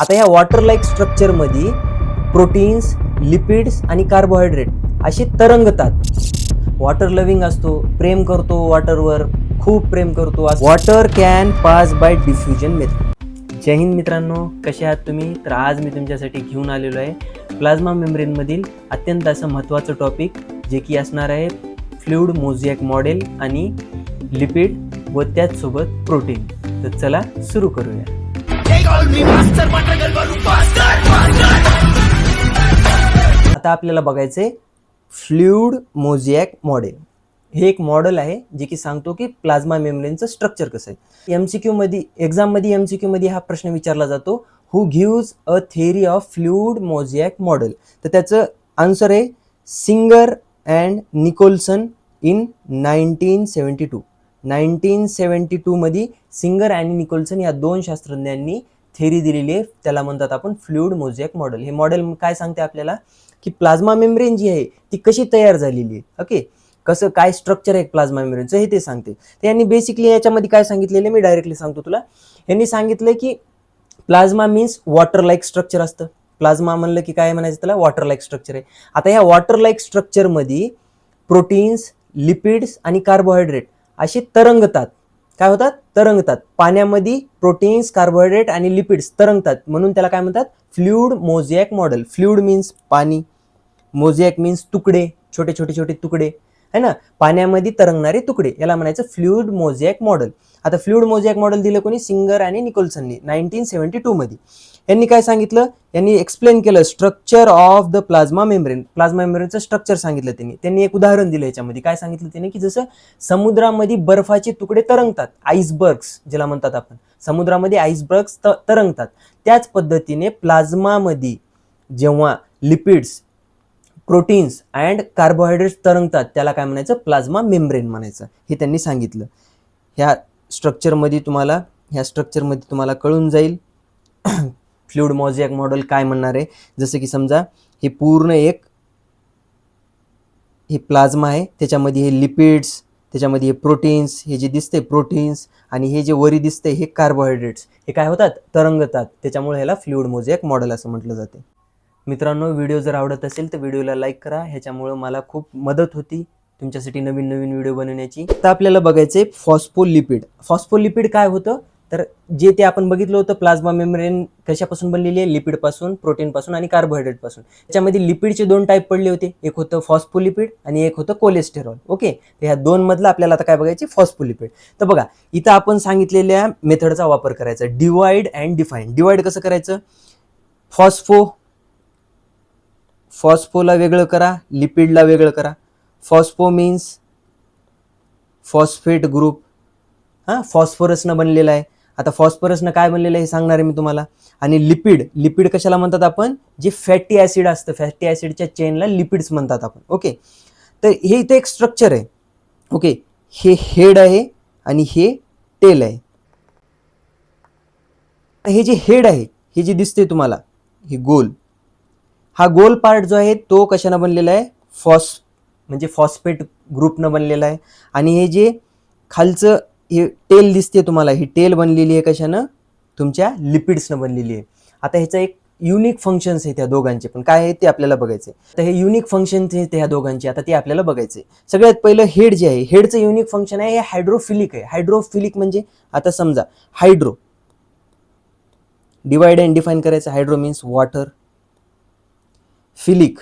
आता ह्या water like structure मध्ये प्रोटीन्स, लिपिड्स आणि कार्बोहायड्रेट असे तरंगतात. वॉटर लव्हिंग असतो, प्रेम करतो वॉटरवर, खूप प्रेम करतो. Water can pass by diffusion method. जय हिंद मित्रांनो, कसे आहात तुम्ही? तर आज मी तुमच्यासाठी घेऊन आलेलो आहे प्लाझ्मा मेम्ब्रेन मधील अत्यंत असं महत्त्वाचं टॉपिक, जे की असणार आहे फ्लुइड मोझॅक मॉडेल आणि लिपिड व त्याचसोबत प्रोटीन. तर चला सुरू करूया. आता आपल्याला बघायचंय फ्लुइड मोझॅक मॉडेल. हे एक मॉडेल आहे जे की सांगतो की प्लाझ्मा मेम्ब्रेनचं स्ट्रक्चर कसं आहे. एमसीक्यू मध्ये, एक्झाम मध्ये एमसीक्यू मध्ये हा प्रश्न विचारला जातो, who gives a theory of fluid mosaic model. तर त्याचं आन्सर आहे सिंगर अँड निकोलसन इन 1972. 1972 मध्ये सिंगर आणि निकोलसन या दोन शास्त्रज्ञांनी थेअरी दिलेली आहे. त्याला म्हणतात आपण फ्लुइड मोझॅक मॉडेल. हे मॉडेल काय सांगते आपल्याला की प्लाझ्मा मेम्ब्रेन जी आहे ती कशी तयार झालेली आहे, ओके, कसं काय स्ट्रक्चर आहे प्लाझ्मा मेम्ब्रेनचं हे ते सांगते. तर यांनी बेसिकली याच्यामध्ये काय सांगितलेलं मी डायरेक्टली सांगतो तुला. यांनी सांगितलं की plasma means water like structure असतं. प्लाझ्मा म्हणलं की काय म्हणायचं त्याला, वॉटर लाईक स्ट्रक्चर आहे. आता ह्या वॉटर लाईक स्ट्रक्चरमध्ये प्रोटीन्स, लिपिड्स आणि कार्बोहायड्रेट असे तरंगतात. काय होतात? तरंगतात. पाण्यामध्ये प्रोटीन्स, कार्बोहायड्रेट आणि लिपिड्स तरंगतात, म्हणून त्याला काय म्हणतात fluid mosaic model. Fluid means पाणी, मोझॅक मीन्स तुकडे, छोटे छोटे छोटे तुकडे है ना, पाण्यामध्ये तरंगणारे तुकडे, याला म्हणायचं फ्लुइड मोझॅक मॉडेल. आता फ्लुइड मोझॅक मॉडेल दिलं कोणी? सिंगर आणि निकोलसननी 1972 मध्ये. यांनी काय सांगितलं? यांनी एक्सप्लेन केलं structure of the plasma membrane. Plasma मेम्ब्रेनचं स्ट्रक्चर सांगितलं त्यांनी एक उदाहरण दिलं याच्यामध्ये. काय सांगितलं त्यांनी की जसं समुद्रामध्ये बर्फाचे तुकडे तरंगतात, आईसबर्ग्स ज्याला म्हणतात आपण, समुद्रामध्ये आईसबर्ग्स तरंगतात, त्याच पद्धतीने प्लाझ्मामध्ये जेव्हा लिपिड्स, प्रोटीन्स अँड कार्बोहायड्रेट्स तरंगतात त्याला काय म्हणायचं? प्लाझ्मा मेम्ब्रेन म्हणायचं. हे त्यांनी सांगितलं. ह्या स्ट्रक्चरमध्ये तुम्हाला कळून जाईल फ्लुइड मोझॅक मॉडेल काय म्हणणार आहे. जसं की समजा हे पूर्ण हे प्लाझ्मा आहे, त्याच्यामध्ये हे लिपिड्स, त्याच्यामध्ये हे प्रोटीन्स, हे जे दिसते प्रोटीन्स, आणि हे जे वरी दिसते हे कार्बोहायड्रेट्स, हे काय होतात? तरंगतात. त्याच्यामुळे ह्याला फ्लुइड मोझॅक मॉडेल असं म्हटलं जाते. मित्रांनो, व्हिडिओ जर आवडत असेल तर व्हिडिओला लाईक करा, ह्याच्यामुळे मला खूप मदत होती तुमच्यासाठी नवीन नवीन व्हिडिओ बनवण्याची. तर आपल्याला बघायचंय फॉस्फोलिपिड. फॉस्फोलिपिड काय होतं? तर जे ते आपण बघितलं होतं प्लाझ्मा मेम्ब्रेन कशापासून बनलेली आहे? लिपिड पासून, प्रोटीन पासून आणि कार्बोहायड्रेट पासून. त्याच्यामध्ये लिपिडचे दोन टाईप पडले होते, एक होतं फॉस्फोलिपिड आणि एक होतं कोलेस्टेरॉल. ओके, तर ह्या दोन मधलं आपल्याला आता काय बघायचे? फॉस्फोलिपिड. तर बघा, इथं आपण सांगितलेल्या मेथडचा वापर करायचा, डिवाइड अँड डिफाईन. डिवाइड कसं करायचं? फॉस्फोला वेगळं करा, लिपिडला वेगळं करा. फॉस्फो मीन्स फॉस्फेट ग्रुप, फॉस्फरसनं बनलेला आहे. आता फॉस्फरसनं काय बनलेलं आहे हे सांगणार आहे मी तुम्हाला. आणि लिपिड कशाला म्हणतात आपण? जे फॅटी ऍसिड असतं, फॅटी ऍसिडच्या चेनला लिपिड्स म्हणतात आपण. ओके, तर हे इथे एक स्ट्रक्चर आहे. ओके, हे हेड आहे आणि हे टेल आहे. हे जे हेड आहे, हे जे दिसते तुम्हाला, हे गोल, हा गोल पार्ट जो आहे तो कशानं बनलेला आहे? म्हणजे फॉस्फेट ग्रुपनं बनलेला आहे. आणि हे जे खालचं हे टेल दिसते तुम्हाला, ही टेल बनलेली आहे कशानं? तुमच्या लिपिड्सनं बनलेली आहे. आता ह्याचं एक युनिक फंक्शन्स आहे त्या दोघांचे, पण काय आहे ते आपल्याला बघायचे. तर हे युनिक फंक्शन्स आहेत ह्या दोघांचे, आता ते आपल्याला बघायचे. सगळ्यात पहिलं हेड जे आहे, हेडचं युनिक फंक्शन आहे हे हायड्रोफिलिक आहे. हायड्रोफिलिक म्हणजे आता समजा हायड्रो, डिवाइड अँड डिफाईन करायचं. Hydro means water, philic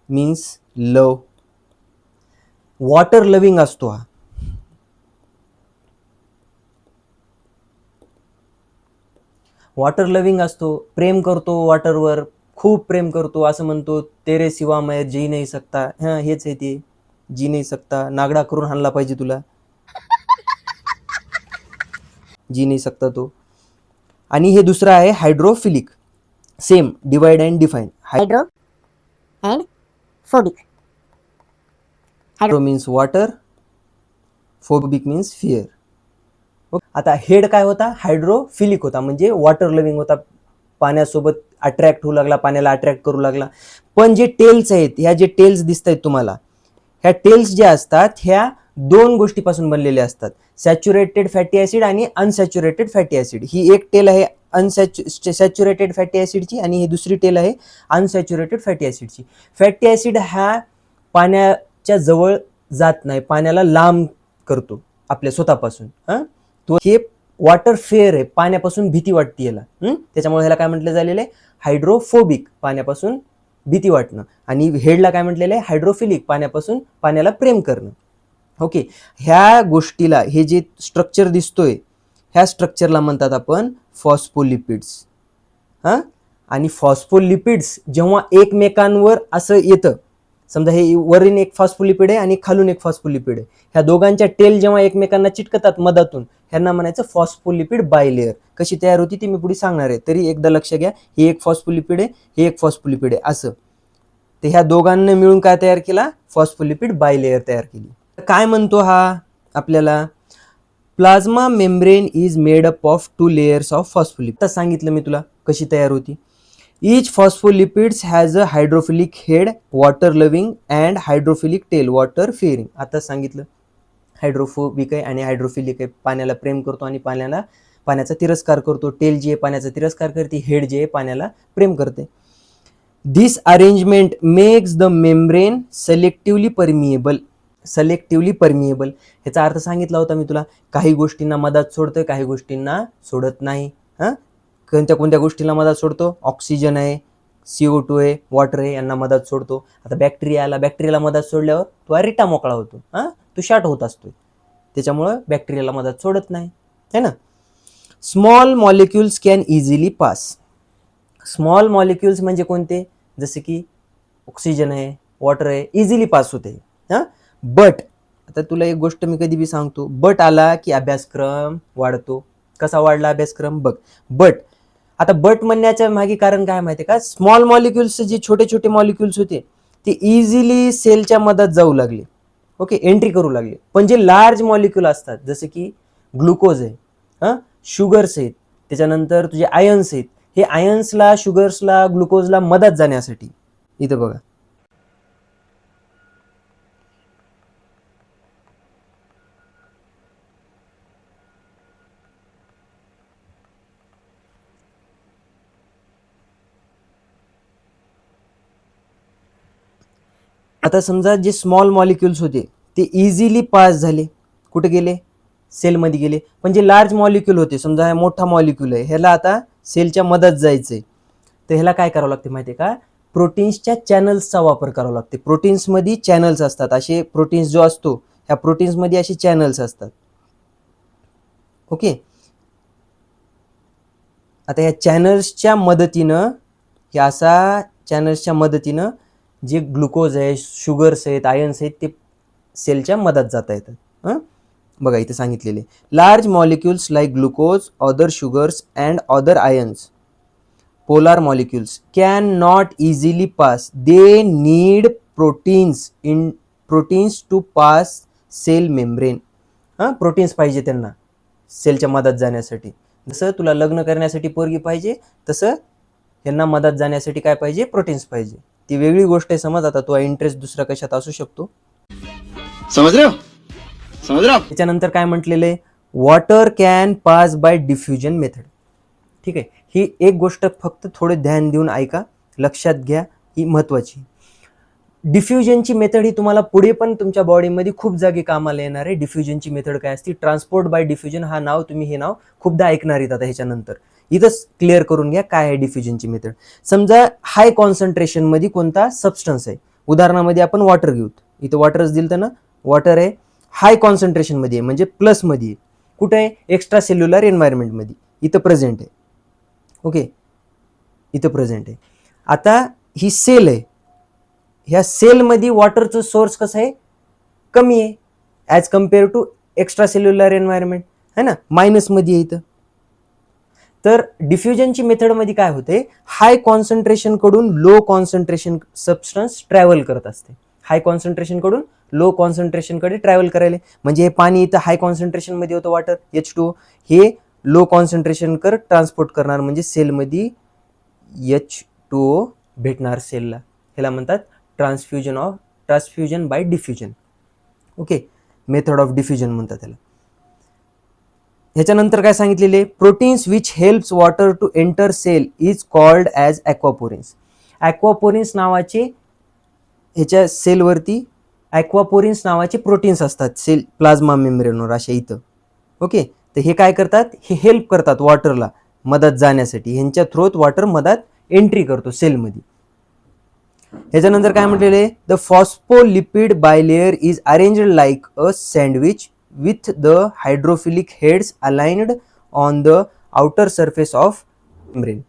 means love. Water loving असतो हा. वॉटर लविंग असतो, प्रेम करतो वॉटरवर, खूप प्रेम करतो, असं म्हणतो तेरे सिवा मैं जी नाही सकता. हेच आहे ते, जी नाही सकता. नागडा करून हाणला पाहिजे तुला, जी नाही सकता तो. आणि हे दुसरं आहे hydrophilic. Same, divide and define. Hydro and phobic. Hydro means water, phobic means fear. आता हेड काय होता? हायड्रोफिलिक होता, म्हणजे वॉटर लविंग होता, पाण्यासोबत अट्रॅक्ट होऊ लागला, पाण्याला अट्रॅक्ट करू लागला. पण जे टेल्स आहेत, ह्या जे टेल्स दिसत आहेत तुम्हाला, ह्या टेल्स ज्या असतात ह्या दोन गोष्टीपासून बनलेले असतात, सॅच्युरेटेड फॅटी ऍसिड आणि अनसॅच्युरेटेड फॅटी ऍसिड. ही एक टेल आहे सॅच्युरेटेड फॅटी ऍसिडची आणि ही दुसरी टेल आहे अनसॅच्युरेटेड फॅटी ऍसिडची. फॅटी ऍसिड हा पाण्याच्या जवळ जात नाही, पाण्याला लांब करतो आपल्या स्वतःपासून. तो हे वॉटर फेअर आहे, पाण्यापासून भीती वाटते याला. त्याच्यामुळे ह्याला काय म्हटलं झालेलं आहे, हायड्रोफोबिक, पाण्यापासून भीती वाटणं. आणि हेडला काय म्हटलेलं आहे, हायड्रोफिलिक, पाण्याला प्रेम करणं. ओके, ह्या गोष्टीला, हे जे स्ट्रक्चर दिसतोय, ह्या स्ट्रक्चरला म्हणतात आपण फॉस्फोलिपिड्स. आणि फॉस्फोलिपिड्स जेव्हा एकमेकांवर असं येतं, समजा हे वरून एक फॉस्फोलिपिड आहे आणि खालून एक फॉस्फोलिपिड आहे, ह्या दोघांच्या टेल जेव्हा एकमेकांना चिटकतात मधातून, ह्यांना म्हणायचं फॉस्फोलिपिड बायलेअर. कशी तयार होती ते मी पुढे सांगणार आहे, तरी एकदा लक्ष घ्या, हे एक फॉस्फोलिपिड आहे, हे एक फॉस्फोलिपिड आहे असं. तर ह्या दोघांनी मिळून काय तयार केला, फॉस्फोलिपिड बायलेअर तयार केली. काय म्हणतो हा आपल्याला, plasma membrane is made up of 2 layers of phospholipid. आता सांगितलं मी तुला कशी तयार होती. Each phospholipids has a hydrophilic head, water loving and hydrophilic tail, water fearing. आता सांगितलं, हायड्रोफोबिक आहे आणि हायड्रोफिलिक आहे, पाण्याला प्रेम करतो आणि पाण्याचा तिरस्कार करतो. टेल जी आहे पाण्याचा तिरस्कार करते, हेड जे आहे पाण्याला प्रेम करते. This arrangement makes the membrane selectively permeable. ह्याचा अर्थ सांगितला होता मी तुला, काही गोष्टींना मधात सोडतोय, काही गोष्टींना सोडत नाही. कोणत्या गोष्टीला मधात सोडतो, ऑक्सिजन आहे, CO2 आहे, वॉटर आहे, यांना मधात सोडतो. आता बॅक्टेरियाला मधात सोडल्यावर तो रिटा मोकळा होतो, तो शॉर्ट होत असतोय, त्याच्यामुळं बॅक्टेरियाला मधात सोडत नाही, है ना. Small molecules can easily pass. Small molecules म्हणजे कोणते, जसे की ऑक्सिजन आहे, वॉटर आहे, इझिली पास होते. बट आता तुला एक गोष्ट मी कधी बी सांगतो, बट आला की अभ्यासक्रम वाढतो. कसा वाढला अभ्यासक्रम बघ. आता बट म्हणण्याच्या मागे कारण काय माहिती का, स्मॉल मॉलिक्युल्स जे छोटे छोटे मॉलिक्युल्स होते ते इझिली सेलच्या मधात जाऊ लागले, ओके, एंट्री करू लागले. पण जे लार्ज मॉलिक्युल असतात, जसे की ग्लुकोज आहे, शुगर्स आहेत, त्याच्यानंतर तुझे आयन्स आहेत, हे आयन्सला, शुगर्सला, ग्लुकोजला मधात जाण्यासाठी, इथं बघा, आता समजा जे स्मॉल मॉलिक्युल्स होते ते इझिली पास झाले, कुठे गेले, सेलमध्ये गेले. पण जे लार्ज मॉलिक्युल होते, समजा हा मोठा मॉलिक्युल आहे, ह्याला आता सेलच्या मधात जायचंय, तर ह्याला काय करावं लागते माहिती आहे का, प्रोटीन्सच्या चॅनल्सचा वापर करावा लागते. प्रोटीन्समध्ये चॅनल्स असतात, असे प्रोटीन्स जो असतो, ह्या प्रोटीन्समध्ये असे चॅनल्स असतात, ओके. आता ह्या चॅनल्सच्या मदतीनं जे ग्लुकोज आहे, शुगर्स आहेत, आयन्स आहेत, ते सेलच्या मधात जाता येतात. बघा इथे सांगितलेले, large molecules like glucose, other sugars and other ions, polar molecules can not easily pass. They need proteins to pass cell membrane. Proteins पाहिजे त्यांना सेलच्या मधात जाण्यासाठी. जसं तुला लग्न करण्यासाठी पोरगी पाहिजे, तसं यांना मधात जाण्यासाठी काय पाहिजे, प्रोटीन्स पाहिजे. ती वेगळी गोष्ट आहे, समज. आता तुझा इंटरेस्ट दुसरा कशात असू शकतो, समज रहे हो. त्याच्यानंतर काय म्हटलेलं आहे, water can pass by diffusion method. ठीक आहे, ही एक गोष्ट फक्त थोडे ध्यान देऊन ऐका, लक्षात घ्या, ही महत्वाची. डिफ्युजनची मेथड ही तुम्हाला पुढे पण तुमच्या बॉडीमध्ये खूप जागी कामाला येणार आहे. डिफ्युजनची मेथड काय असते, ट्रान्सपोर्ट बाय डिफ्युजन, हे नाव खूपदा ऐकणार आहेत आता ह्याच्यानंतर. इथंच क्लिअर करून घ्या काय आहे डिफ्युजनची मेथड. समजा हाय कॉन्सन्ट्रेशन मध्ये कोणता सबस्टन्स आहे, उदाहरणामध्ये आपण वॉटर घेऊ, इथं वॉटरच दिलं ना, वॉटर आहे, हाय कॉन्सन्ट्रेशन मध्ये आहे, म्हणजे प्लस मध्ये आहे. कुठे आहे, एक्स्ट्रा सेल्युलर एन्व्हायरमेंट मध्ये, इथं प्रेझेंट आहे, ओके, इथं प्रेझेंट आहे. आता ही सेल आहे, ह्या सेलमध्ये वॉटरचं सोर्स कसं आहे, कमी आहे as compared to extra cellular environment, है ना, मायनसमध्ये आहे इथं. तर डिफ्युजनची मेथडमध्ये काय होते, हाय कॉन्सन्ट्रेशन कडून लो कॉन्सन्ट्रेशन सबस्टन्स ट्रॅव्हल करत असते. हाय कॉन्सन्ट्रेशन कडून लो कॉन्सन्ट्रेशन कडे ट्रॅव्हल करायला, म्हणजे हे पाणी इथं हाय कॉन्सन्ट्रेशन मध्ये होतं, वॉटर H2O, हे लो कॉन्सन्ट्रेशन कर ट्रान्सपोर्ट करणार, म्हणजे सेलमध्ये H2O भेटणार सेलला. ह्याला म्हणतात transfusion by diffusion, okay. Method of diffusion म्हणतात त्याला. ह्याच्यानंतर काय सांगितलेले, proteins which helps water to enter cell is called as aquaporins. Aquaporins नावाचे ह्याच्या सेलवरती ॲक्वापोरिन्स नावाचे प्रोटीन्स असतात सेल प्लाझ्मा मेम्ब्रेनवर अशा इथं. ओके, तर हे काय करतात, हे हेल्प करतात वॉटरला मधात जाण्यासाठी. ह्यांच्या थ्रोत वॉटर मधात एंट्री करतो सेलमध्ये. ह्याच्यानंतर काय म्हटलेलं आहे, the phospholipid bilayer is arranged like a sandwich with the hydrophilic heads aligned on the outer surface of membrane.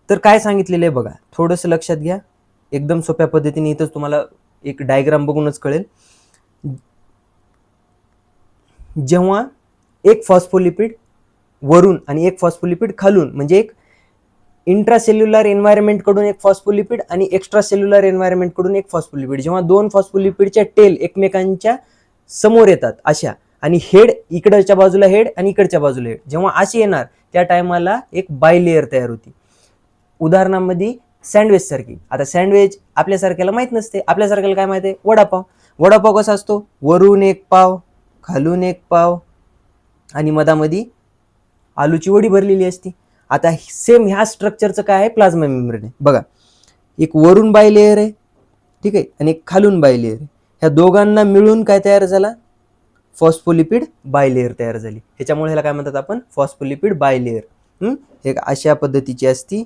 तर काय सांगितलेलं आहे बघा, थोडंसं लक्षात घ्या, एकदम सोप्या पद्धतीने इथंच तुम्हाला एक डायग्राम बघूनच कळेल. जेव्हा एक फॉस्फोलिपिड वरून आणि एक फॉस्फोलिपिड खालून, म्हणजे एक इंट्रासेल्युलर एन्व्हायरमेंट कडून एक फॉस्फोलिपिड आणि एक्स्ट्रा सेल्युलर एन्व्हायरमेंट कडून एक फॉस्फोलिपिड, जेव्हा दोन फॉस्फोलिपिडच्या टेल एकमेकांच्या समोर येतात अशा, आणि हेड इकडच्या बाजूला हेड आणि इकडच्या बाजूला हेड, जेव्हा अशी येणार त्या टायमाला एक बायलेयर तयार होती. उदाहरणामध्ये सँडविच सारखी. आता सँडविच आपल्यासारख्याला माहित नसते, आपल्यासारख्याला काय माहिती आहे, वडापाव. वडापाव कसा असतो, वरून एक पाव, खालून एक पाव आणि मधामध्ये आलूची वडी भरलेली असती. आता सेम ह्या स्ट्रक्चरचं काय आहे, प्लाझ्मा मेम्ब्रेन आहे बघा. एक वरून बायलेयर आहे, ठीक आहे, आणि एक खालून बायलेयर आहे. ह्या दोघांना मिळून काय तयार झाला, फॉस्फोलिपिड बायलेयर तयार झाली. ह्याच्यामुळे ह्याला काय म्हणतात आपण, फॉस्फोलिपिड बायलेयर. हे अशा पद्धतीची असती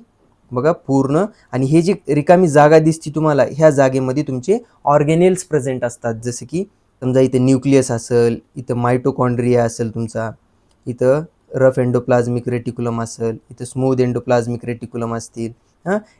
बघा पूर्ण. आणि हे जी रिकामी जागा दिसती तुम्हाला, ह्या जागेमध्ये तुमचे ऑर्गेनेल्स प्रेझेंट असतात. जसं की समजा इथं न्यूक्लियस असेल, इथं मायटोकॉन्ड्रिया असेल तुमचा, इथं रफ एंडोप्लाझमिक रेटिक्युलम असेल, इथं स्मूथ एंडोप्लाझमिक रेटिक्युलम असतील,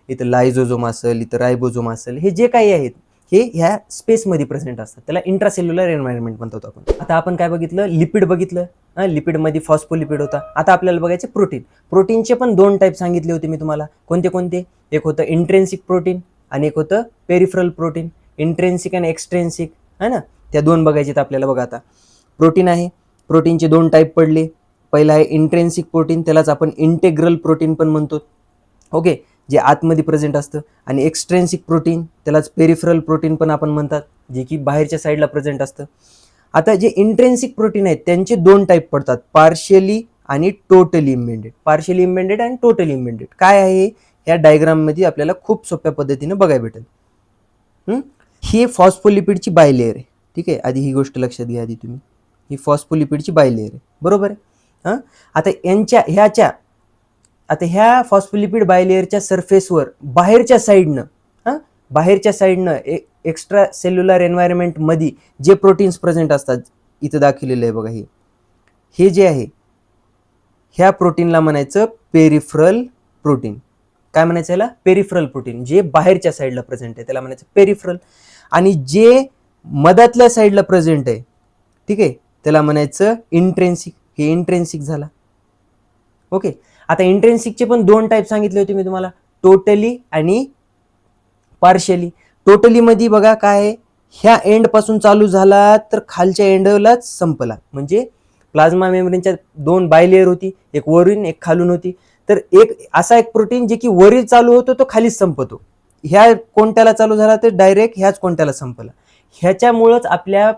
इथं लायझोझोम असेल, इथं रायबोझोम असेल, हे जे काही आहेत हे ह्या स्पेसमध्ये प्रेझेंट असतात. त्याला इंट्रासेल्युलर एन्व्हायरमेंट म्हणतो आपण. आता आपण काय बघितलं, लिपिड बघितलं. लिपिडमध्ये फॉस्फोलिपिड होता. आता आपल्याला बघायचे प्रोटीन. प्रोटीनचे पण दोन टाईप सांगितले होते मी तुम्हाला. कोणते कोणते, एक होतं इंट्रेन्सिक प्रोटीन आणि एक होतं पेरिफरल प्रोटीन. इंट्रेन्सिक आणि एक्सट्रेन्सिक है ना, त्या दोन बघायचे आपल्याला. बघा आता प्रोटीन आहे, प्रोटीनचे दोन टाईप पडले. पहिला आहे इंट्रेन्सिक प्रोटीन, त्यालाच आपण इंटेग्रल प्रोटीन पण म्हणतो. ओके, जे आतमध्ये प्रेझेंट असतं. आणि एक्सट्रेन्सिक प्रोटीन, त्यालाच पेरिफरल प्रोटीन पण आपण म्हणतात, जे की बाहेरच्या साईडला प्रेझेंट असतं. आता जे इंट्रेन्सिक प्रोटीन आहेत त्यांचे दोन टाईप पडतात, पार्शियली आणि टोटली इम्बेडेड. पार्शियली इम्बेडेड आणि टोटली इम्बेडेड काय आहे, या डायग्राममध्ये आपल्याला खूप सोप्या पद्धतीने बघायला भेटेल. ही फॉस्फोलिपिडची बायलेयर आहे, ठीक आहे. आधी ही गोष्ट लक्षात घ्या आधी तुम्ही, ही फॉस्फोलिपिडची बायलेयर आहे, बरोबर आहे. आता ह्या फॉस्फोलिपिड बायलेयरच्या सरफेसवर बाहेरच्या साईडनं एक्स्ट्रा सेल्युलर एन्व्हायरमेंट मध्ये जे प्रोटीन्स प्रेझेंट असतात, इथं दाखवलेलं आहे बघा. हे जे आहे, ह्या प्रोटीनला म्हणायचं पेरिफरल प्रोटीन. काय म्हणायचं याला, पेरिफरल प्रोटीन. जे बाहेरच्या साईडला प्रेझेंट आहे त्याला म्हणायचं पेरिफरल. आणि जे मधातल्या साईडला प्रेझेंट आहे, ठीक आहे, त्याला म्हणायचं इंट्रेन्सिक. हे इंट्रेन्सिक झाला. ओके, आता इंट्रेन्सिकचे पण दोन टाईप सांगितले होते मी तुम्हाला, टोटली आणि पार्शियली. टोटली मध्ये बघा काय आहे, ह्या एंड पासून चालू झाला तर खालच्या एंडलाच संपला. म्हणजे प्लाझ्मा मेम्ब्रेनच्या दोन बायलेयर होती, एक वरून एक खालून होती. तर एक असा एक प्रोटीन जे की वरील चालू होतो तो खालीच संपतो. ह्या कोणत्याला चालू झाला तर डायरेक्ट ह्याच कोणत्याला संपला. ह्याच्यामुळंच आपल्या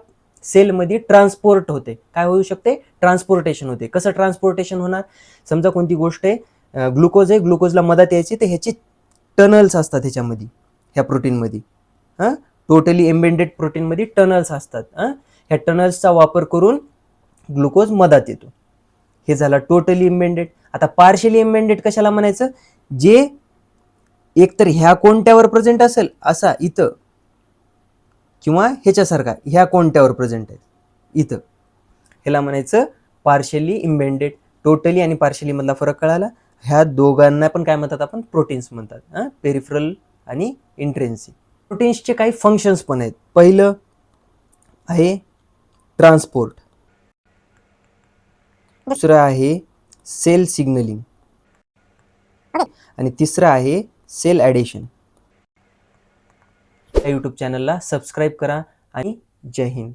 सेलमध्ये ट्रान्सपोर्ट होते. काय होऊ शकते, ट्रान्सपोर्टेशन होते. कसं ट्रान्सपोर्टेशन होणार, समजा कोणती गोष्ट आहे, ग्लुकोज आहे, ग्लुकोजला मदत यायची, तर ह्याचे टनल्स असतात ह्याच्यामध्ये, ह्या प्रोटीनमध्ये. टोटली एम्बेडेड प्रोटीनमध्ये टनल्स असतात. ह्या टनल्सचा वापर करून ग्लुकोज मधात येतो. हे झालं टोटली एम्बेडेड. आता पार्शियली एम्बेडेड कशाला म्हणायचं, जे एकतर ह्या कोणत्यावर प्रेझेंट असेल असा इथं, किंवा ह्याच्यासारखा ह्या कोणत्यावर प्रेझेंट आहे इथं, ह्याला म्हणायचं पार्शियली इम्बेडेड. टोटली आणि पार्शियली मधला फरक कळाला. ह्या दोघांना पण काय म्हणतात आपण, प्रोटीन्स म्हणतात, पेरिफरल आणि इंट्रेन्सिक. प्रोटीन्सचे काही फंक्शन्स पण आहेत. पहिलं आहे ट्रान्सपोर्ट, दुसरं आहे सेल सिग्नलिंग, आणि तिसरं आहे सेल ॲडिशन. या यूट्यूब चॅनलला सबस्क्राईब करा आणि जय हिंद.